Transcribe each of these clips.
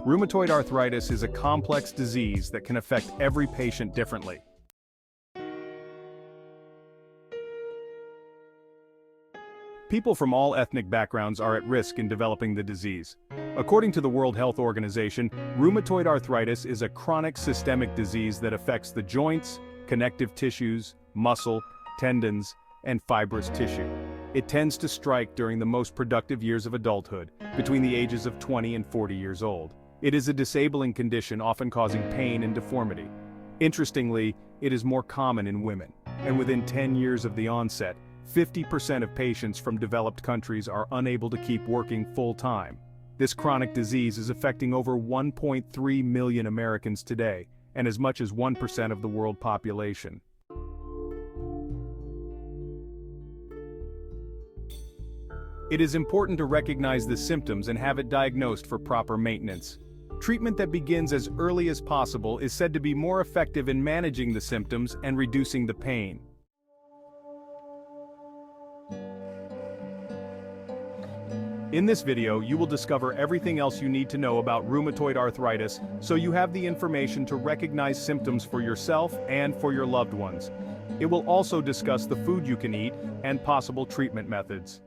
Rheumatoid arthritis is a complex disease that can affect every patient differently. People from all ethnic backgrounds are at risk in developing the disease. According to the World Health Organization, rheumatoid arthritis is a chronic systemic disease that affects the joints, connective tissues, muscle, tendons, and fibrous tissue. It tends to strike during the most productive years of adulthood, between the ages of 20 and 40 years old. It is a disabling condition often causing pain and deformity. Interestingly, it is more common in women, and within 10 years of the onset, 50% of patients from developed countries are unable to keep working full-time. This chronic disease is affecting over 1.3 million Americans today, and as much as 1% of the world population. It is important to recognize the symptoms and have it diagnosed for proper maintenance. Treatment that begins as early as possible is said to be more effective in managing the symptoms and reducing the pain. In this video, you will discover everything else you need to know about rheumatoid arthritis, so you have the information to recognize symptoms for yourself and for your loved ones. It will also discuss the food you can eat and possible treatment methods.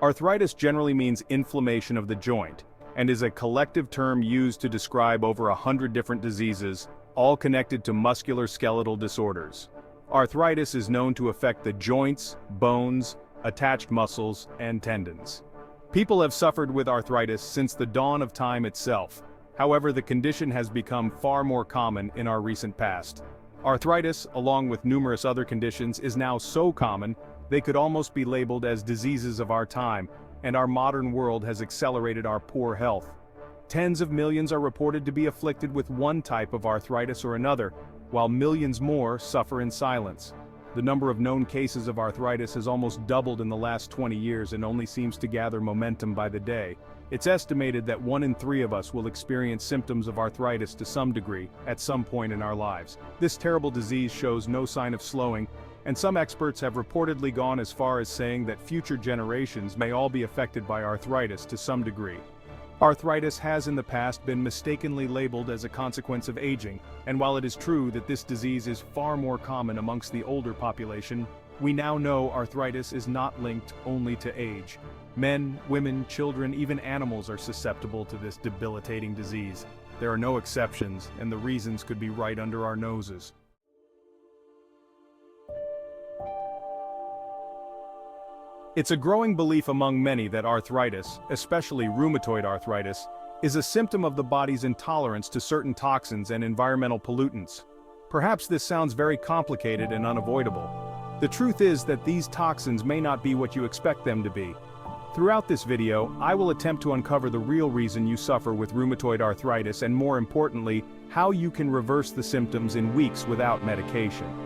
Arthritis generally means inflammation of the joint, and is a collective term used to describe over 100 different diseases, all connected to musculoskeletal disorders. Arthritis is known to affect the joints, bones, attached muscles, and tendons. People have suffered with arthritis since the dawn of time itself. However, the condition has become far more common in our recent past. Arthritis, along with numerous other conditions, is now so common they could almost be labeled as diseases of our time, and our modern world has accelerated our poor health. Tens of millions are reported to be afflicted with one type of arthritis or another, while millions more suffer in silence. The number of known cases of arthritis has almost doubled in the last 20 years and only seems to gather momentum by the day. It's estimated that 1 in 3 of us will experience symptoms of arthritis to some degree at some point in our lives. This terrible disease shows no sign of slowing, and some experts have reportedly gone as far as saying that future generations may all be affected by arthritis to some degree. Arthritis has in the past been mistakenly labeled as a consequence of aging, and while it is true that this disease is far more common amongst the older population, we now know arthritis is not linked only to age. Men, women, children, even animals are susceptible to this debilitating disease. There are no exceptions, and the reasons could be right under our noses. It's a growing belief among many that arthritis, especially rheumatoid arthritis, is a symptom of the body's intolerance to certain toxins and environmental pollutants. Perhaps this sounds very complicated and unavoidable. The truth is that these toxins may not be what you expect them to be. Throughout this video, I will attempt to uncover the real reason you suffer with rheumatoid arthritis and, more importantly, how you can reverse the symptoms in weeks without medication.